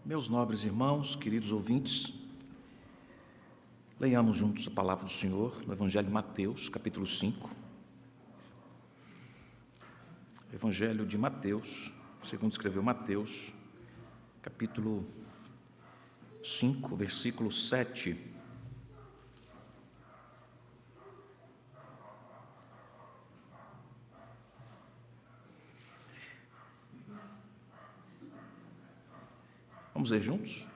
Meus nobres irmãos, queridos ouvintes, leiamos juntos a palavra do Senhor no Evangelho de Mateus, capítulo 5. Evangelho de Mateus, segundo escreveu Mateus, capítulo 5, versículo 7. Vamos ler juntos?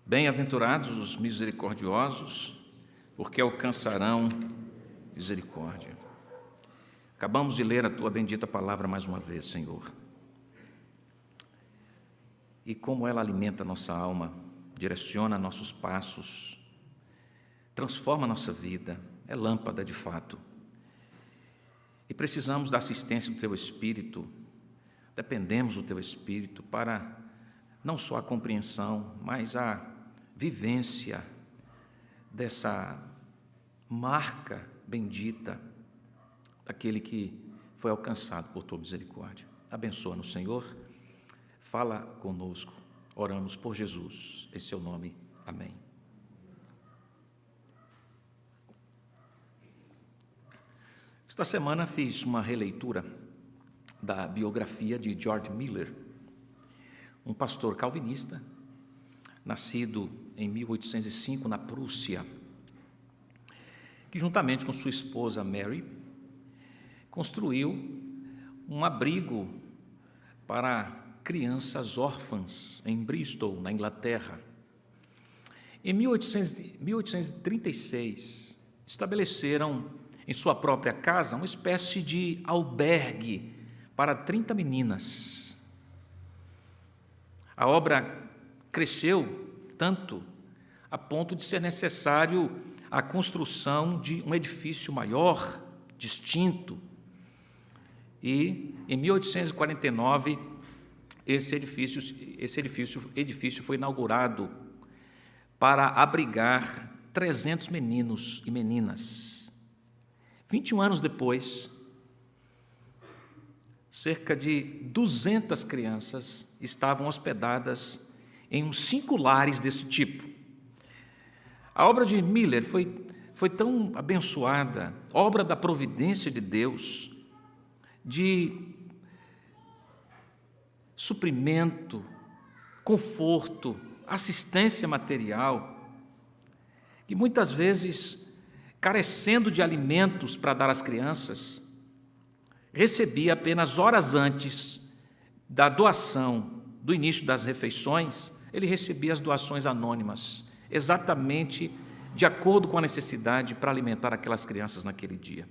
Bem-aventurados os misericordiosos, porque alcançarão misericórdia. Acabamos de ler a Tua bendita palavra mais uma vez, Senhor. E como ela alimenta nossa alma, direciona nossos passos, transforma nossa vida, é lâmpada de fato. E precisamos da assistência do Teu Espírito, dependemos do Teu Espírito para não só a compreensão, mas a vivência dessa marca bendita daquele que foi alcançado por Tua misericórdia. Abençoa-nos, Senhor, fala conosco, oramos por Jesus, em Seu nome, amém. Esta semana fiz uma releitura da biografia de George Miller, um pastor calvinista, nascido em 1805 na Prússia, que juntamente com sua esposa Mary, construiu um abrigo para crianças órfãs em Bristol, na Inglaterra. Em 1836, estabeleceram em sua própria casa uma espécie de albergue para 30 meninas. A obra cresceu tanto a ponto de ser necessário a construção de um edifício maior, distinto. E em 1849 esse edifício foi inaugurado para abrigar 300 meninos e meninas. 21 anos depois, cerca de 200 crianças estavam hospedadas em uns 5 lares desse tipo. A obra de Miller foi tão abençoada, obra da providência de Deus, de suprimento, conforto, assistência material, que muitas vezes, carecendo de alimentos para dar às crianças, recebia apenas horas antes da doação, do início das refeições, ele recebia as doações anônimas, exatamente de acordo com a necessidade para alimentar aquelas crianças naquele dia.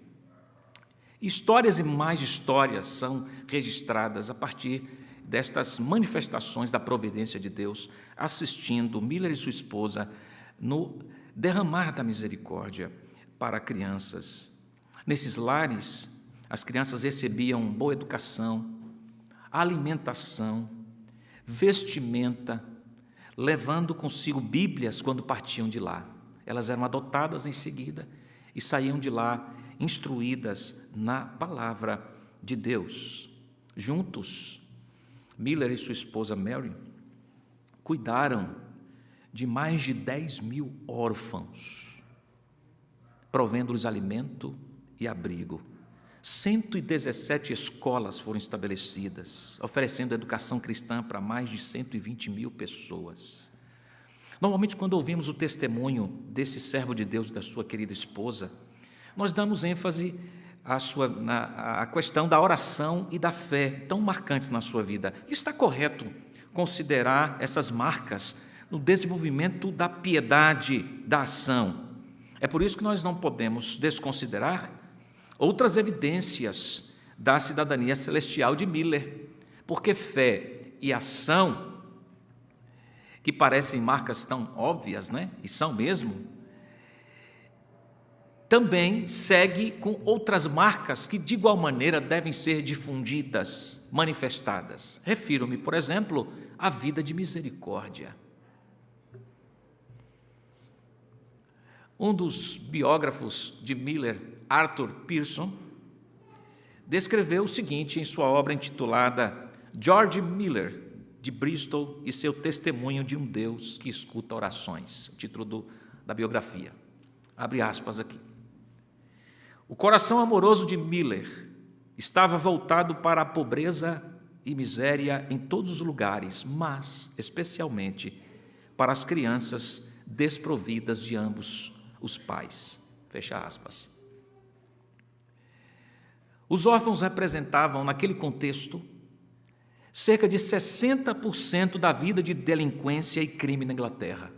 Histórias e mais histórias são registradas a partir destas manifestações da providência de Deus, assistindo Miller e sua esposa no derramar da misericórdia para crianças. Nesses lares, as crianças recebiam boa educação, alimentação, vestimenta, levando consigo Bíblias quando partiam de lá. Elas eram adotadas em seguida e saíam de lá instruídas na palavra de Deus. Juntos, Miller e sua esposa Mary cuidaram de mais de 10.000 órfãos, provendo-lhes alimento e abrigo. 117 escolas foram estabelecidas, oferecendo educação cristã para mais de 120.000 pessoas. Normalmente, quando ouvimos o testemunho desse servo de Deus e da sua querida esposa, nós damos ênfase à questão da oração e da fé, tão marcantes na sua vida. E está correto considerar essas marcas no desenvolvimento da piedade, da ação. É por isso que nós não podemos desconsiderar outras evidências da cidadania celestial de Miller, porque fé e ação, que parecem marcas tão óbvias, né? E são mesmo, também segue com outras marcas que de igual maneira devem ser difundidas, manifestadas. Refiro-me, por exemplo, à vida de misericórdia. Um dos biógrafos de Miller, Arthur Pearson, descreveu o seguinte em sua obra intitulada George Miller, de Bristol, e seu testemunho de um Deus que escuta orações, o título da biografia. Abre aspas aqui. O coração amoroso de Miller estava voltado para a pobreza e miséria em todos os lugares, mas especialmente para as crianças desprovidas de ambos os pais. Fecha aspas. Os órfãos representavam, naquele contexto, cerca de 60% da vida de delinquência e crime na Inglaterra.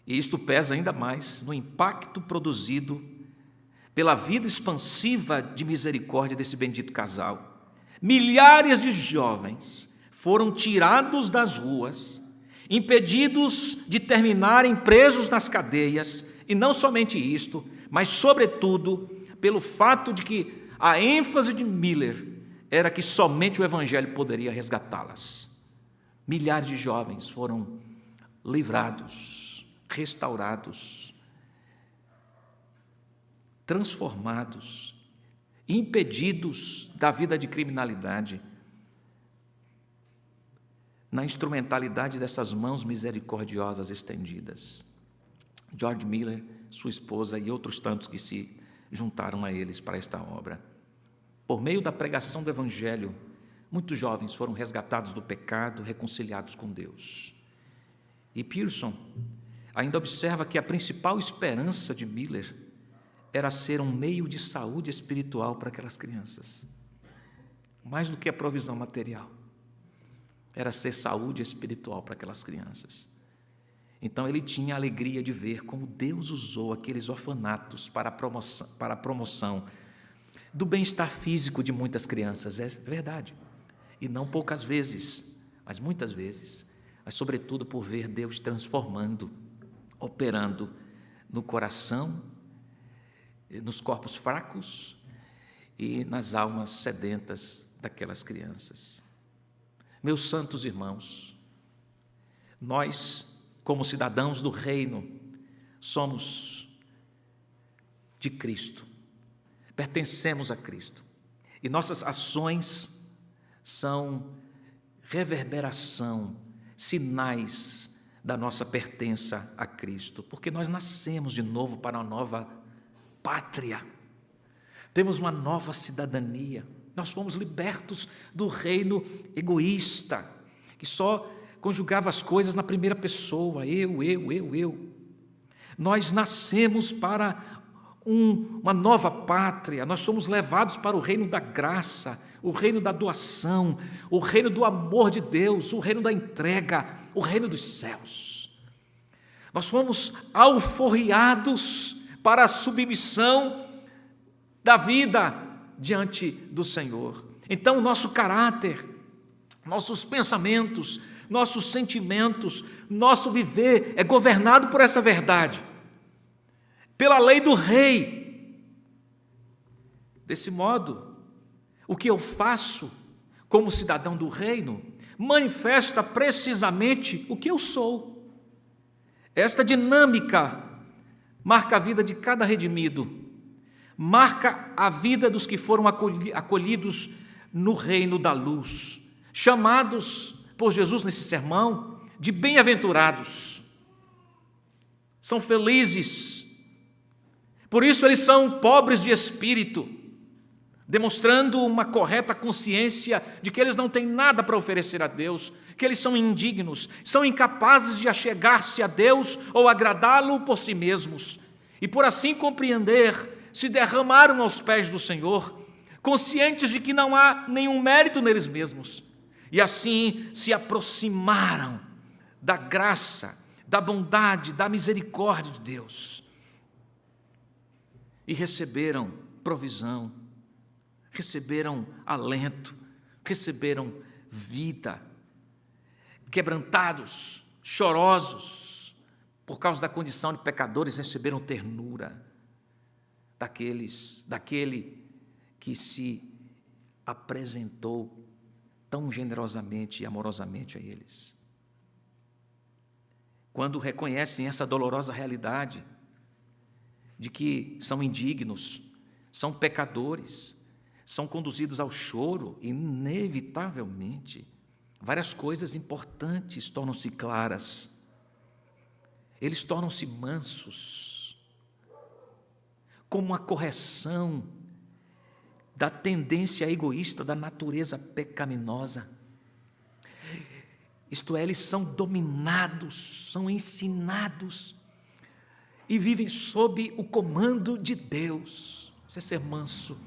E isto pesa ainda mais no impacto produzido pela vida expansiva de misericórdia desse bendito casal. Milhares de jovens foram tirados das ruas, impedidos de terminarem presos nas cadeias, e não somente isto, mas sobretudo pelo fato de que a ênfase de Miller era que somente o Evangelho poderia resgatá-las. Milhares de jovens foram livrados, restaurados, transformados, impedidos da vida de criminalidade, na instrumentalidade dessas mãos misericordiosas estendidas. George Miller, sua esposa e outros tantos que se juntaram a eles para esta obra. Por meio da pregação do Evangelho, muitos jovens foram resgatados do pecado, reconciliados com Deus. E Pearson ainda observa que a principal esperança de Miller era ser um meio de saúde espiritual para aquelas crianças. Mais do que a provisão material, era ser saúde espiritual para aquelas crianças. Então ele tinha a alegria de ver como Deus usou aqueles orfanatos para a promoção do bem-estar físico de muitas crianças, é verdade. E não poucas vezes, mas muitas vezes, mas sobretudo por ver Deus transformando, operando no coração, nos corpos fracos e nas almas sedentas daquelas crianças. Meus santos irmãos, nós, como cidadãos do reino, somos de Cristo, pertencemos a Cristo, e nossas ações são reverberação, sinais da nossa pertença a Cristo, porque nós nascemos de novo para uma nova pátria, temos uma nova cidadania, nós fomos libertos do reino egoísta, que só conjugava as coisas na primeira pessoa, eu. Nós nascemos para uma nova pátria, nós somos levados para o reino da graça, o reino da doação, o reino do amor de Deus, o reino da entrega, o reino dos céus. Nós fomos alforriados para a submissão da vida diante do Senhor. Então, nosso caráter, nossos pensamentos, nossos sentimentos, nosso viver é governado por essa verdade, pela lei do rei. Desse modo, o que eu faço como cidadão do reino manifesta precisamente o que eu sou. Esta dinâmica marca a vida de cada redimido, marca a vida dos que foram acolhidos no reino da luz, chamados por Jesus nesse sermão de bem-aventurados. São felizes, por isso eles são pobres de espírito, demonstrando uma correta consciência de que eles não têm nada para oferecer a Deus, que eles são indignos, são incapazes de achegar-se a Deus ou agradá-lo por si mesmos, e por assim compreender, se derramaram aos pés do Senhor, conscientes de que não há nenhum mérito neles mesmos, e assim se aproximaram da graça, da bondade, da misericórdia de Deus, e receberam provisão, receberam alento, receberam vida, quebrantados, chorosos, por causa da condição de pecadores, receberam ternura daquele que se apresentou tão generosamente e amorosamente a eles. Quando reconhecem essa dolorosa realidade de que são indignos, são pecadores, são conduzidos ao choro, e inevitavelmente, várias coisas importantes tornam-se claras. Eles tornam-se mansos, como uma correção da tendência egoísta da natureza pecaminosa. Isto é, eles são dominados, são ensinados e vivem sob o comando de Deus. Isso é ser manso.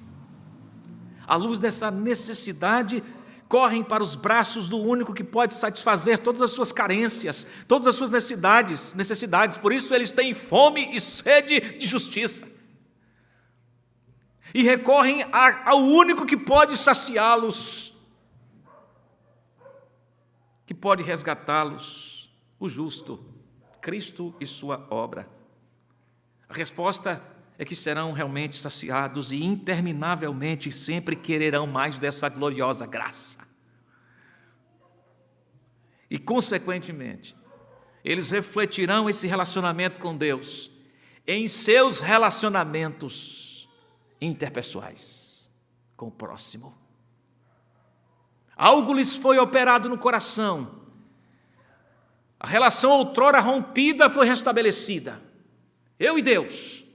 À luz dessa necessidade, correm para os braços do único que pode satisfazer todas as suas carências, todas as suas necessidades. Por isso eles têm fome e sede de justiça. E recorrem ao único que pode saciá-los, que pode resgatá-los, o justo, Cristo e sua obra. A resposta é que serão realmente saciados e interminavelmente sempre quererão mais dessa gloriosa graça. E, consequentemente, eles refletirão esse relacionamento com Deus em seus relacionamentos interpessoais com o próximo. Algo lhes foi operado no coração. A relação outrora rompida foi restabelecida. Eu e Deus.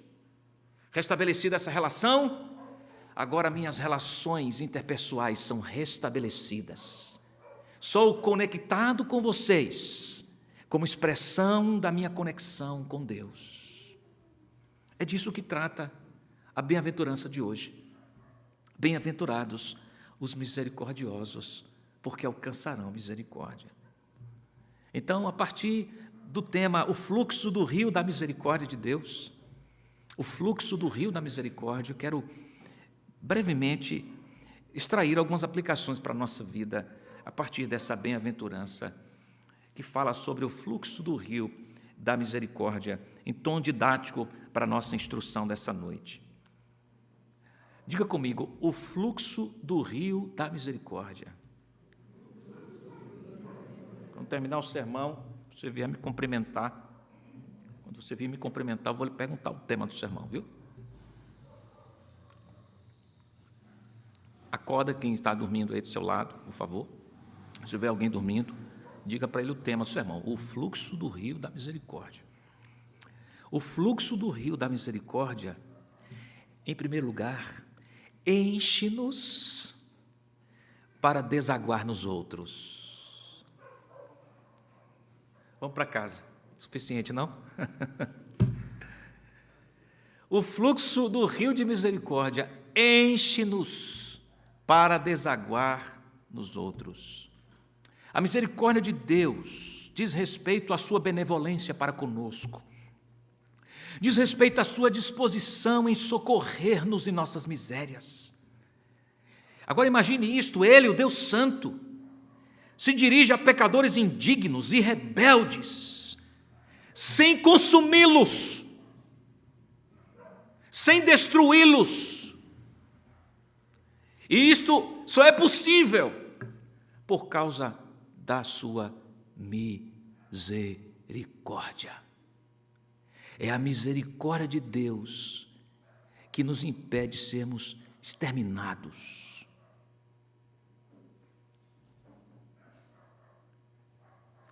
Restabelecida essa relação, agora minhas relações interpessoais são restabelecidas. Sou conectado com vocês, como expressão da minha conexão com Deus. É disso que trata a bem-aventurança de hoje. Bem-aventurados os misericordiosos, porque alcançarão misericórdia. Então, a partir do tema, o fluxo do rio da misericórdia de Deus, o fluxo do rio da misericórdia, eu quero brevemente extrair algumas aplicações para a nossa vida, a partir dessa bem-aventurança, que fala sobre o fluxo do rio da misericórdia, em tom didático para a nossa instrução dessa noite. Diga comigo, o fluxo do rio da misericórdia. Quando terminar o sermão, você vier me cumprimentar. Quando você vir me cumprimentar, eu vou lhe perguntar o tema do sermão, viu? Acorda quem está dormindo aí do seu lado, por favor. Se tiver alguém dormindo, diga para ele o tema do sermão, o fluxo do rio da misericórdia. O fluxo do rio da misericórdia, em primeiro lugar, enche-nos para desaguar nos outros. Vamos para casa. Suficiente, não? O fluxo do rio de misericórdia enche-nos para desaguar nos outros. A misericórdia de Deus diz respeito à sua benevolência para conosco. Diz respeito à sua disposição em socorrer-nos em nossas misérias. Agora imagine isto, Ele, o Deus Santo, se dirige a pecadores indignos e rebeldes, sem consumi-los, sem destruí-los. E isto só é possível por causa da sua misericórdia. É a misericórdia de Deus que nos impede de sermos exterminados.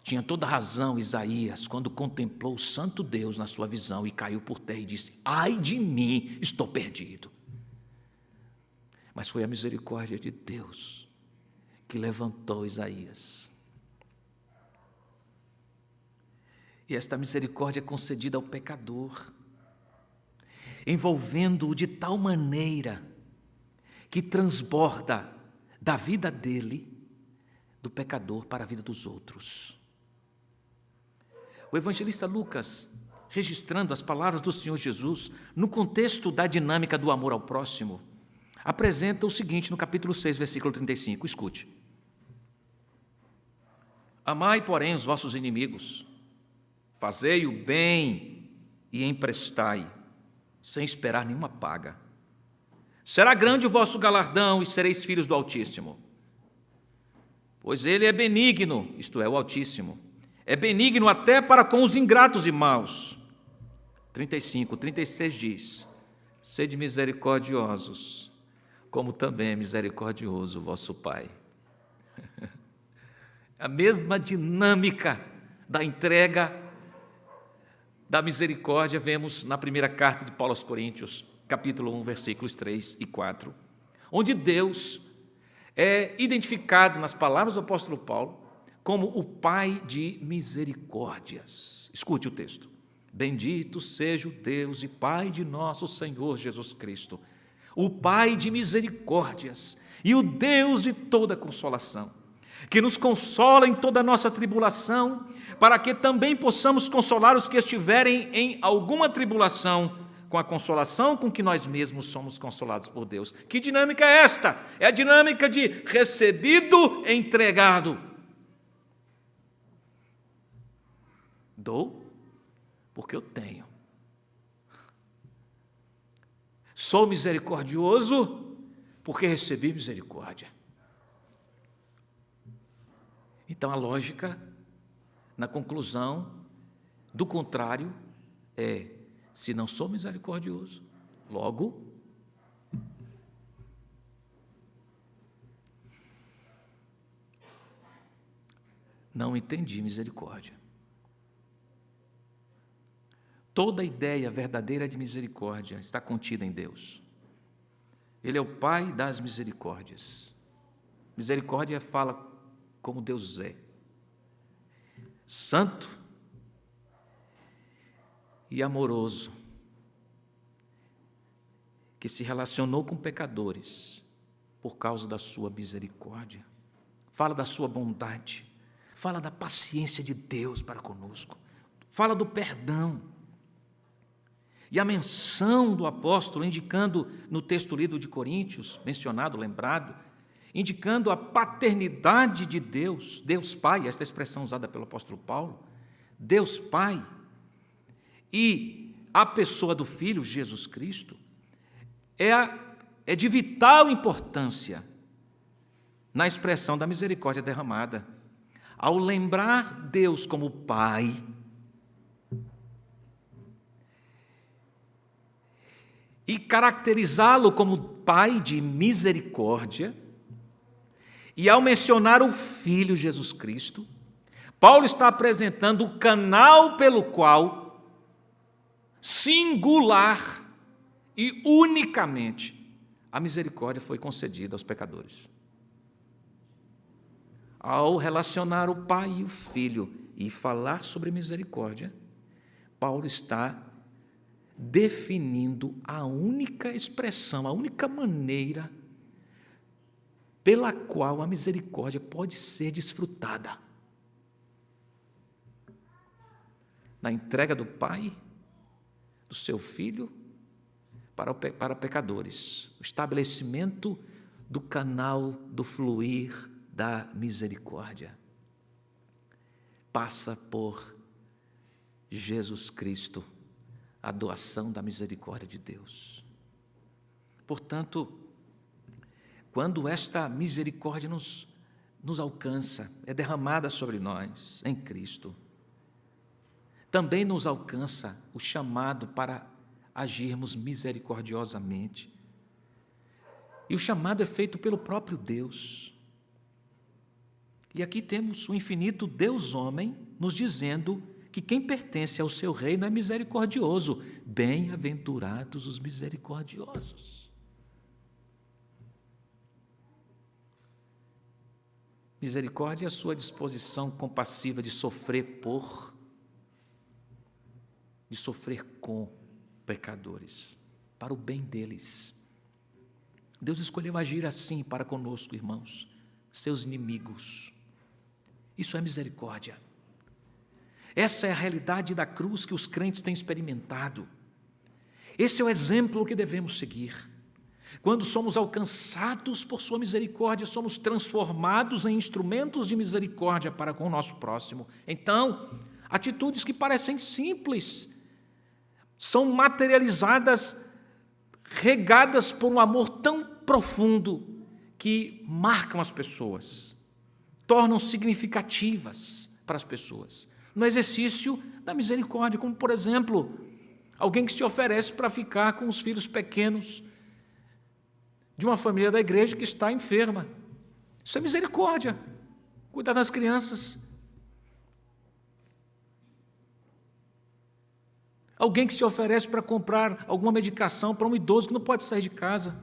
Tinha toda razão Isaías quando contemplou o santo Deus na sua visão e caiu por terra e disse: ai de mim, estou perdido. Mas foi a misericórdia de Deus que levantou Isaías. E esta misericórdia é concedida ao pecador, envolvendo-o de tal maneira que transborda da vida dele, do pecador, para a vida dos outros. O evangelista Lucas, registrando as palavras do Senhor Jesus, no contexto da dinâmica do amor ao próximo, apresenta o seguinte no capítulo 6, versículo 35, escute. Amai, porém, os vossos inimigos, fazei o bem e emprestai, sem esperar nenhuma paga. Será grande o vosso galardão e sereis filhos do Altíssimo. Pois Ele é benigno, isto é, o Altíssimo, é benigno até para com os ingratos e maus. 35, 36 diz: Sede misericordiosos, como também é misericordioso o vosso Pai. A mesma dinâmica da entrega da misericórdia vemos na primeira carta de Paulo aos Coríntios, capítulo 1, versículos 3 e 4, onde Deus é identificado nas palavras do apóstolo Paulo como o Pai de misericórdias. Escute o texto. Bendito seja o Deus e Pai de nosso Senhor Jesus Cristo, o Pai de misericórdias e o Deus de toda consolação, que nos consola em toda a nossa tribulação, para que também possamos consolar os que estiverem em alguma tribulação, com a consolação com que nós mesmos somos consolados por Deus. Que dinâmica é esta? É a dinâmica de recebido, entregado. Dou porque eu tenho. Sou misericordioso porque recebi misericórdia. Então a lógica, na conclusão, do contrário, é: se não sou misericordioso, logo não entendi misericórdia. Toda a ideia verdadeira de misericórdia está contida em Deus. Ele é o Pai das misericórdias. Misericórdia fala como Deus é. Santo e amoroso, que se relacionou com pecadores por causa da sua misericórdia. Fala da sua bondade, fala da paciência de Deus para conosco, fala do perdão. E a menção do apóstolo, indicando no texto lido de Coríntios, mencionado, lembrado, indicando a paternidade de Deus, Deus Pai, esta expressão usada pelo apóstolo Paulo, Deus Pai, e a pessoa do Filho, Jesus Cristo, é de vital importância na expressão da misericórdia derramada. Ao lembrar Deus como Pai, e caracterizá-lo como Pai de misericórdia, e ao mencionar o Filho Jesus Cristo, Paulo está apresentando o canal pelo qual, singular e unicamente, a misericórdia foi concedida aos pecadores. Ao relacionar o Pai e o Filho e falar sobre misericórdia, Paulo está definindo a única expressão, a única maneira pela qual a misericórdia pode ser desfrutada. Na entrega do Pai, do seu Filho, para pecadores. O estabelecimento do canal do fluir da misericórdia passa por Jesus Cristo, a doação da misericórdia de Deus. Portanto, quando esta misericórdia nos alcança, é derramada sobre nós em Cristo, também nos alcança o chamado para agirmos misericordiosamente. E o chamado é feito pelo próprio Deus. E aqui temos o infinito Deus-homem nos dizendo que quem pertence ao seu reino é misericordioso. Bem-aventurados os misericordiosos. Misericórdia é a sua disposição compassiva de sofrer com pecadores, para o bem deles. Deus escolheu agir assim para conosco, irmãos, seus inimigos. Isso é misericórdia. Essa é a realidade da cruz que os crentes têm experimentado. Esse é o exemplo que devemos seguir. Quando somos alcançados por sua misericórdia, somos transformados em instrumentos de misericórdia para com o nosso próximo. Então, atitudes que parecem simples são materializadas, regadas por um amor tão profundo que marcam as pessoas, tornam significativas para as pessoas, no exercício da misericórdia, como, por exemplo, Alguém que se oferece para ficar com os filhos pequenos de uma família da igreja que está enferma. Isso é misericórdia. Cuidar das crianças. Alguém que se oferece para comprar alguma medicação para um idoso que não pode sair de casa.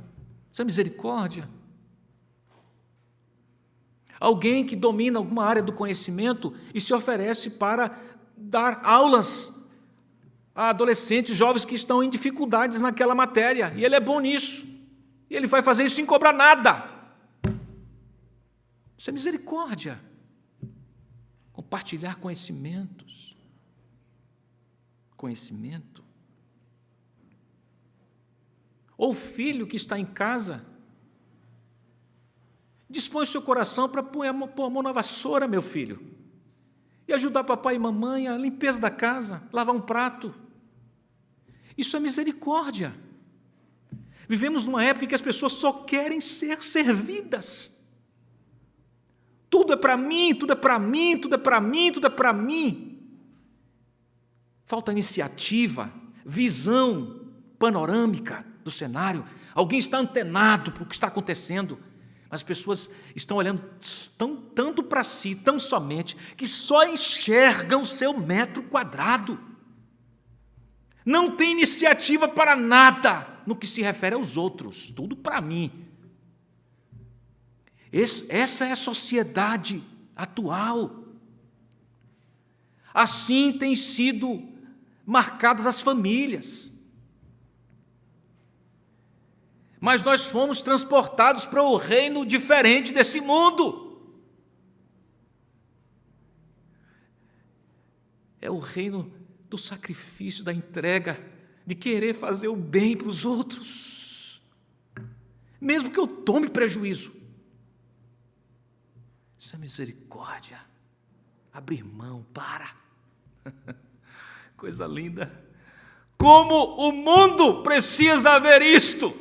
Isso é misericórdia. Alguém que domina alguma área do conhecimento e se oferece para dar aulas a adolescentes, jovens que estão em dificuldades naquela matéria, e ele é bom nisso, e ele vai fazer isso sem cobrar nada. Isso é misericórdia. Compartilhar conhecimentos. Conhecimento. Ou o filho que está em casa, dispõe o seu coração para pôr a mão na vassoura, meu filho, e ajudar papai e mamãe a limpeza da casa, lavar um prato. Isso é misericórdia. Vivemos numa época em que as pessoas só querem ser servidas. Tudo é para mim, tudo é para mim, tudo é para mim, tudo é para mim. Falta iniciativa, visão panorâmica do cenário. Alguém está antenado para o que está acontecendo. As pessoas estão olhando tanto para si, tão somente, que só enxergam o seu metro quadrado. Não tem iniciativa para nada no que se refere aos outros, tudo para mim. Essa é a sociedade atual. Assim têm sido marcadas as famílias. Mas nós fomos transportados para o reino diferente desse mundo. É o reino do sacrifício, da entrega, de querer fazer o bem para os outros, mesmo que eu tome prejuízo. Isso é misericórdia. Abrir mão, para. Coisa linda. Como o mundo precisa ver isto.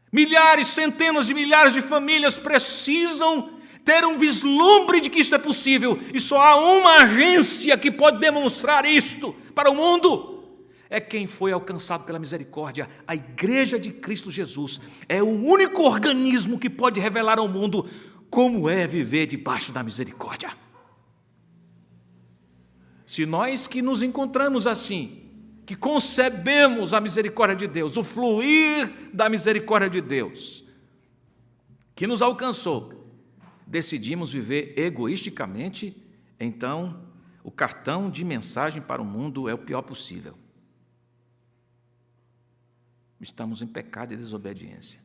Milhares, centenas de milhares de famílias precisam ter um vislumbre de que isso é possível, e só há uma agência que pode demonstrar isto para o mundo, é quem foi alcançado pela misericórdia. A Igreja de Cristo Jesus é o único organismo que pode revelar ao mundo como é viver debaixo da misericórdia. Se nós que nos encontramos assim, que concebemos a misericórdia de Deus, o fluir da misericórdia de Deus, que nos alcançou, decidimos viver egoisticamente, então o cartão de mensagem para o mundo é o pior possível. Estamos em pecado e desobediência.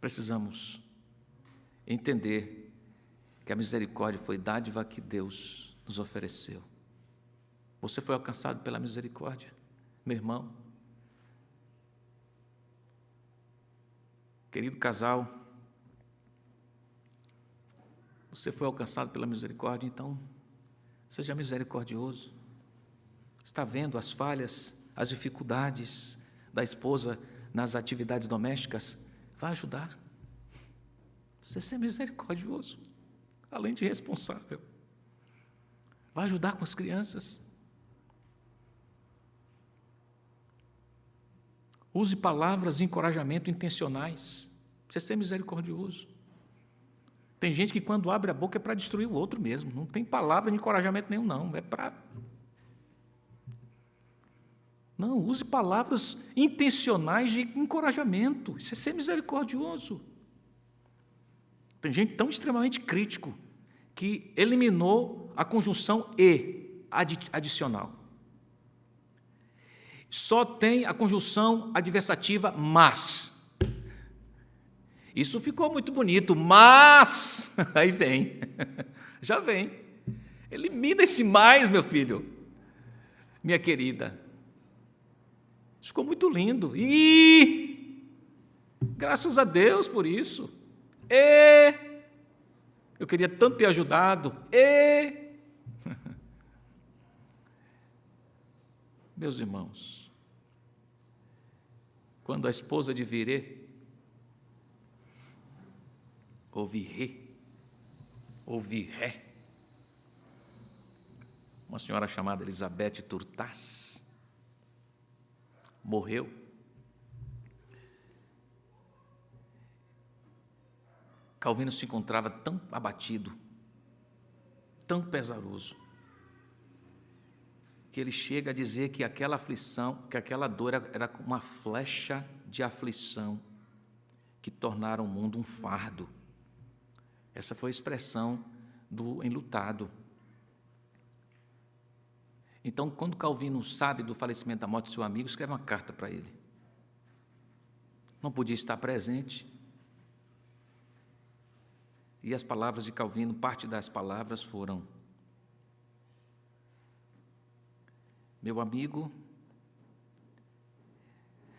Precisamos entender que a misericórdia foi dádiva que Deus nos ofereceu. Você foi alcançado pela misericórdia, meu irmão. Querido casal, você foi alcançado pela misericórdia, então seja misericordioso. Está vendo as falhas, as dificuldades da esposa nas atividades domésticas? Vai ajudar. Você ser misericordioso, além de responsável. Vai ajudar com as crianças. Use palavras de encorajamento intencionais. Você ser misericordioso. Tem gente que quando abre a boca é para destruir o outro mesmo. Não tem palavra de encorajamento nenhum, não. É para... Não, use palavras intencionais de encorajamento. Isso é ser misericordioso. Tem gente tão extremamente crítico que eliminou a conjunção e adicional. Só tem a conjunção adversativa mas. Isso ficou muito bonito, mas... Aí vem, já vem. Elimina esse mais, meu filho, minha querida. Isso ficou muito lindo. E graças a Deus por isso. Eu queria tanto ter ajudado. Meus irmãos, quando a esposa de Virê, ou Virê, ouvir ré. Uma senhora chamada Elizabeth Turtas morreu. Calvino se encontrava tão abatido, tão pesaroso, que ele chega a dizer que aquela aflição, que aquela dor era uma flecha de aflição que tornaram o mundo um fardo. Essa foi a expressão do enlutado. Então, quando Calvino sabe do falecimento, da morte de seu amigo, escreve uma carta para ele. Não podia estar presente. E as palavras de Calvino, parte das palavras foram: meu amigo,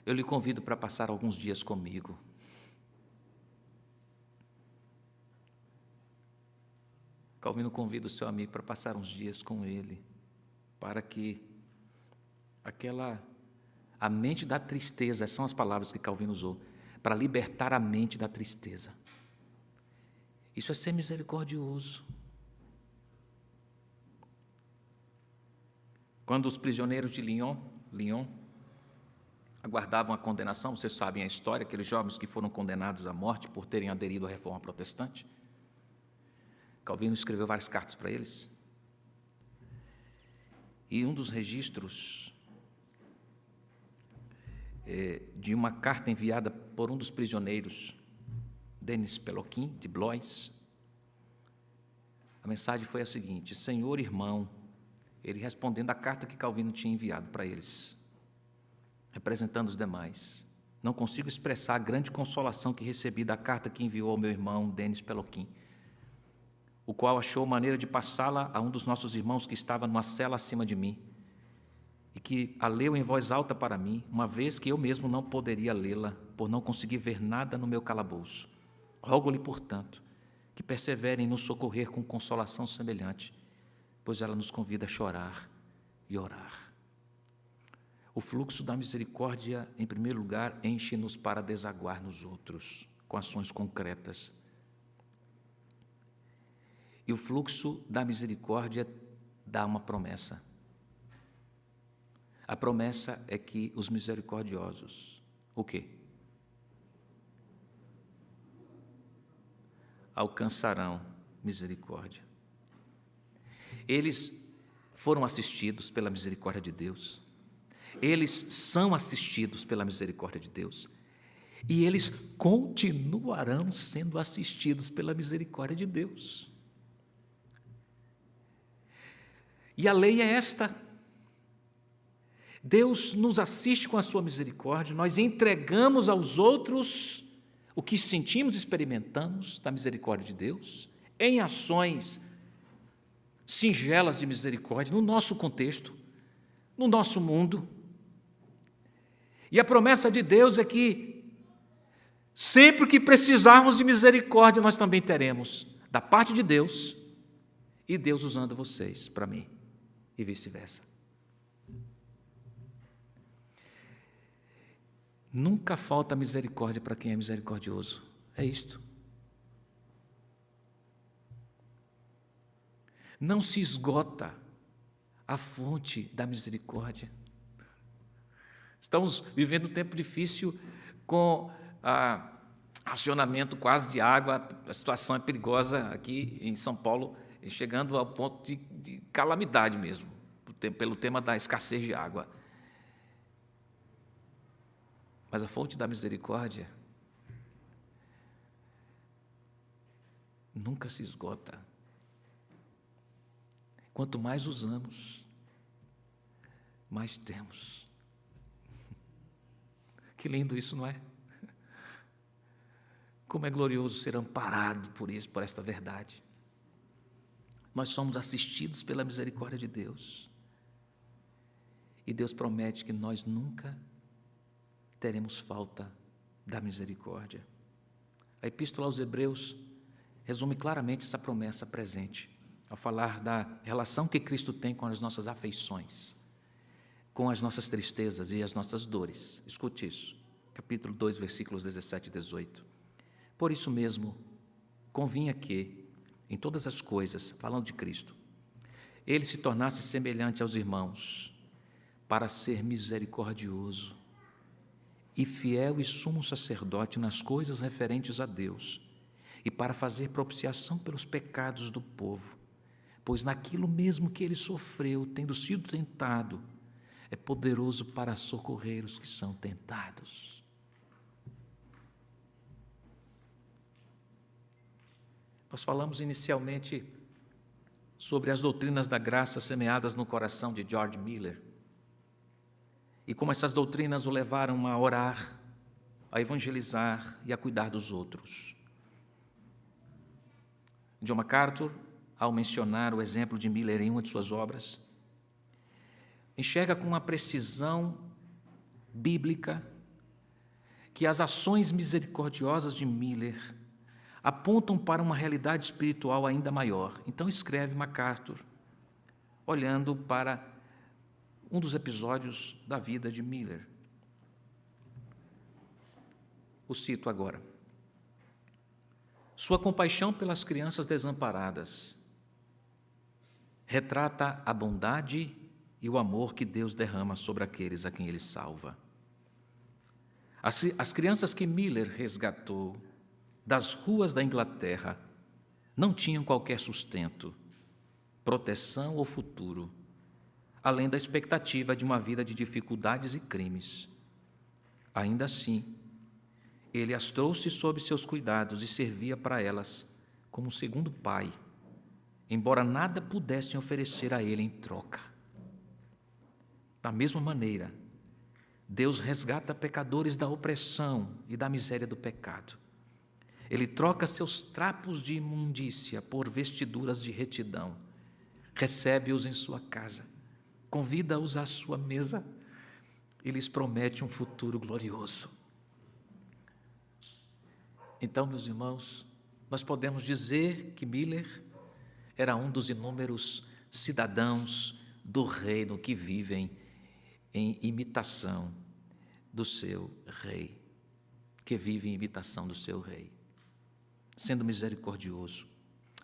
eu lhe convido para passar alguns dias comigo. Calvino convida o seu amigo para passar uns dias com ele, para que a mente da tristeza, essas são as palavras que Calvino usou, para libertar a mente da tristeza. Isso é ser misericordioso. Quando os prisioneiros de Lyon aguardavam a condenação, vocês sabem a história, aqueles jovens que foram condenados à morte por terem aderido à reforma protestante, Calvino escreveu várias cartas para eles. E um dos registros de uma carta enviada por um dos prisioneiros, Denis Peloquin, de Blois, a mensagem foi a seguinte: Senhor irmão, ele respondendo à carta que Calvino tinha enviado para eles, representando os demais, não consigo expressar a grande consolação que recebi da carta que enviou ao meu irmão Denis Peloquin, o qual achou maneira de passá-la a um dos nossos irmãos que estava numa cela acima de mim, e que a leu em voz alta para mim, uma vez que eu mesmo não poderia lê-la, por não conseguir ver nada no meu calabouço. Rogo-lhe, portanto, que persevere em nos socorrer com consolação semelhante, pois ela nos convida a chorar e orar. O fluxo da misericórdia, em primeiro lugar, enche-nos para desaguar nos outros, com ações concretas. E o fluxo da misericórdia dá uma promessa. A promessa é que os misericordiosos, o quê? Alcançarão misericórdia. Eles foram assistidos pela misericórdia de Deus. Eles são assistidos pela misericórdia de Deus. E eles continuarão sendo assistidos pela misericórdia de Deus. E a lei é esta: Deus nos assiste com a sua misericórdia, nós entregamos aos outros o que sentimos e experimentamos da misericórdia de Deus, em ações singelas de misericórdia, no nosso contexto, no nosso mundo. E a promessa de Deus é que, sempre que precisarmos de misericórdia, nós também teremos, da parte de Deus, e Deus usando vocês para mim. E vice-versa. Nunca falta misericórdia para quem é misericordioso. É isto. Não se esgota a fonte da misericórdia. Estamos vivendo um tempo difícil com racionamento quase de água. A situação é perigosa aqui em São Paulo, chegando ao ponto de calamidade mesmo, pelo tema da escassez de água. Mas a fonte da misericórdia nunca se esgota. Quanto mais usamos, mais temos. Que lindo isso, não é? Como é glorioso ser amparado por isso, por esta verdade. Nós somos assistidos pela misericórdia de Deus. E Deus promete que nós nunca teremos falta da misericórdia. A Epístola aos Hebreus resume claramente essa promessa presente, ao falar da relação que Cristo tem com as nossas afeições, com as nossas tristezas e as nossas dores. Escute isso, capítulo 2, versículos 17 e 18. Por isso mesmo, convinha que, em todas as coisas, falando de Cristo, ele se tornasse semelhante aos irmãos, para ser misericordioso e fiel e sumo sacerdote nas coisas referentes a Deus, e para fazer propiciação pelos pecados do povo, pois naquilo mesmo que ele sofreu, tendo sido tentado, é poderoso para socorrer os que são tentados. Nós falamos inicialmente sobre as doutrinas da graça semeadas no coração de George Miller, e como essas doutrinas o levaram a orar, a evangelizar e a cuidar dos outros. John MacArthur, ao mencionar o exemplo de Miller em uma de suas obras, enxerga com uma precisão bíblica que as ações misericordiosas de Miller apontam para uma realidade espiritual ainda maior. Então escreve MacArthur, olhando para um dos episódios da vida de Miller. O cito agora. Sua compaixão pelas crianças desamparadas retrata a bondade e o amor que Deus derrama sobre aqueles a quem Ele salva. As crianças que Miller resgatou das ruas da Inglaterra não tinham qualquer sustento, proteção ou futuro, além da expectativa de uma vida de dificuldades e crimes. Ainda assim, ele as trouxe sob seus cuidados e servia para elas como um segundo pai, embora nada pudessem oferecer a ele em troca. Da mesma maneira, Deus resgata pecadores da opressão e da miséria do pecado. Ele troca seus trapos de imundícia por vestiduras de retidão, recebe-os em sua casa, convida-os à sua mesa e lhes promete um futuro glorioso. Então, meus irmãos, nós podemos dizer que Miller era um dos inúmeros cidadãos do reino que vivem em imitação do seu rei, sendo misericordioso,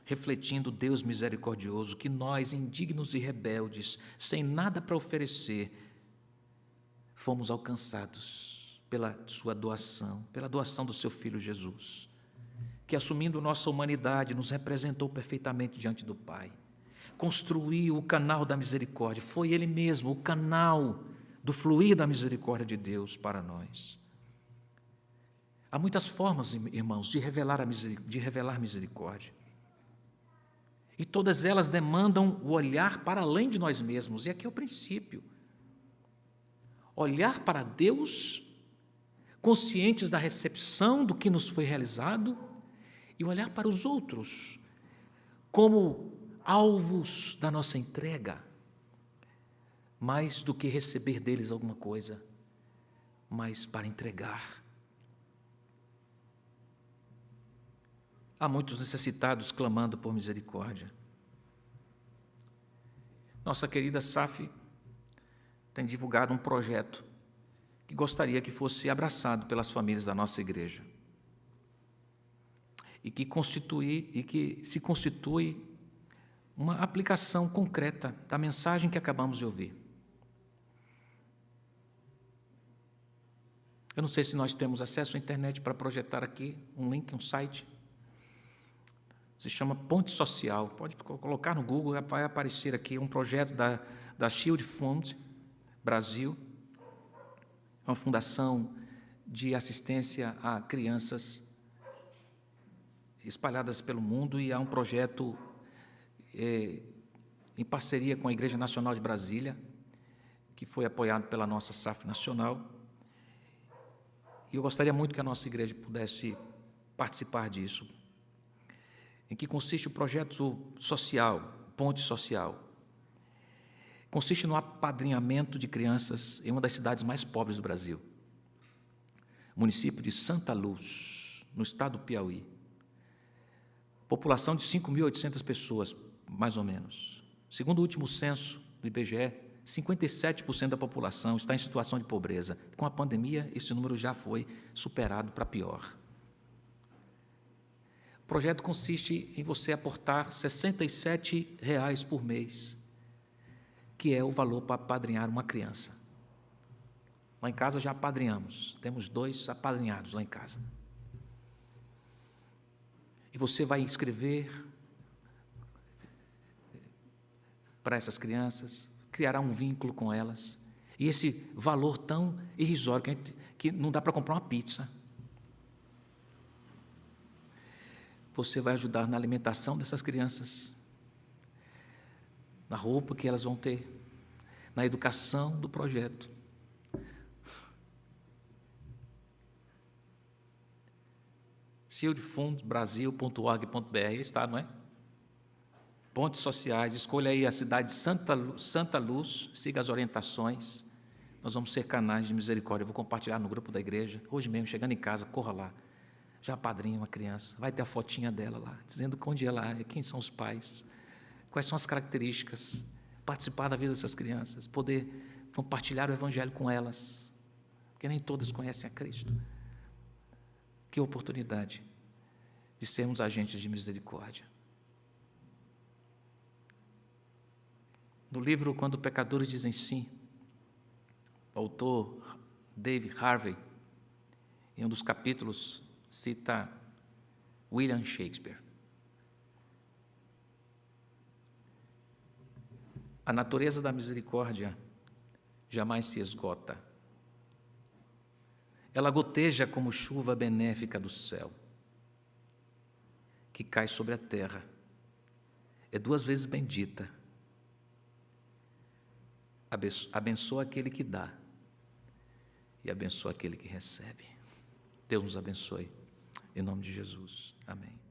refletindo Deus misericordioso, que nós, indignos e rebeldes, sem nada para oferecer, fomos alcançados pela sua doação, pela doação do seu Filho Jesus, que assumindo nossa humanidade, nos representou perfeitamente diante do Pai, construiu o canal da misericórdia, foi Ele mesmo o canal do fluir da misericórdia de Deus para nós. Há muitas formas, irmãos, de revelar misericórdia. E todas elas demandam o olhar para além de nós mesmos. E aqui é o princípio. Olhar para Deus, conscientes da recepção do que nos foi realizado, e olhar para os outros como alvos da nossa entrega, mais do que receber deles alguma coisa, mas para entregar. Há muitos necessitados clamando por misericórdia. Nossa querida SAF tem divulgado um projeto que gostaria que fosse abraçado pelas famílias da nossa igreja e que se constitui uma aplicação concreta da mensagem que acabamos de ouvir. Eu não sei se nós temos acesso à internet para projetar aqui um link, um site. Se chama Ponte Social. Pode colocar no Google, vai aparecer aqui um projeto da Shield Fund Brasil, uma fundação de assistência a crianças espalhadas pelo mundo, e há um projeto em parceria com a Igreja Nacional de Brasília, que foi apoiado pela nossa SAF Nacional. E eu gostaria muito que a nossa igreja pudesse participar disso. Em que consiste o projeto social, Ponte Social? Consiste no apadrinhamento de crianças em uma das cidades mais pobres do Brasil, município de Santa Luz, no estado do Piauí. População de 5.800 pessoas, mais ou menos. Segundo o último censo do IBGE, 57% da população está em situação de pobreza. Com a pandemia, esse número já foi superado para pior. O projeto consiste em você aportar R$ 67 por mês, que é o valor para apadrinhar uma criança. Lá em casa já apadrinhamos, temos 2 apadrinhados lá em casa. E você vai inscrever para essas crianças, criará um vínculo com elas, e esse valor tão irrisório que não dá para comprar uma pizza. Você vai ajudar na alimentação dessas crianças, na roupa que elas vão ter, na educação do projeto. shieldfundsbrasil.org.br está, não é? Pontes sociais, escolha aí a cidade de Santa Luz, siga as orientações. Nós vamos ser canais de misericórdia. Eu vou compartilhar no grupo da igreja. Hoje mesmo, chegando em casa, corra lá. Já apadrinha uma criança, vai ter a fotinha dela lá, dizendo onde ela é, quem são os pais, quais são as características, participar da vida dessas crianças, poder compartilhar o evangelho com elas, porque nem todas conhecem a Cristo. Que oportunidade de sermos agentes de misericórdia. No livro Quando Pecadores Dizem Sim, o autor David Harvey, em um dos capítulos, cita William Shakespeare. A natureza da misericórdia jamais se esgota. Ela goteja como chuva benéfica do céu, que cai sobre a terra. É 2 vezes bendita. Abençoa aquele que dá e abençoa aquele que recebe. Deus nos abençoe. Em nome de Jesus. Amém.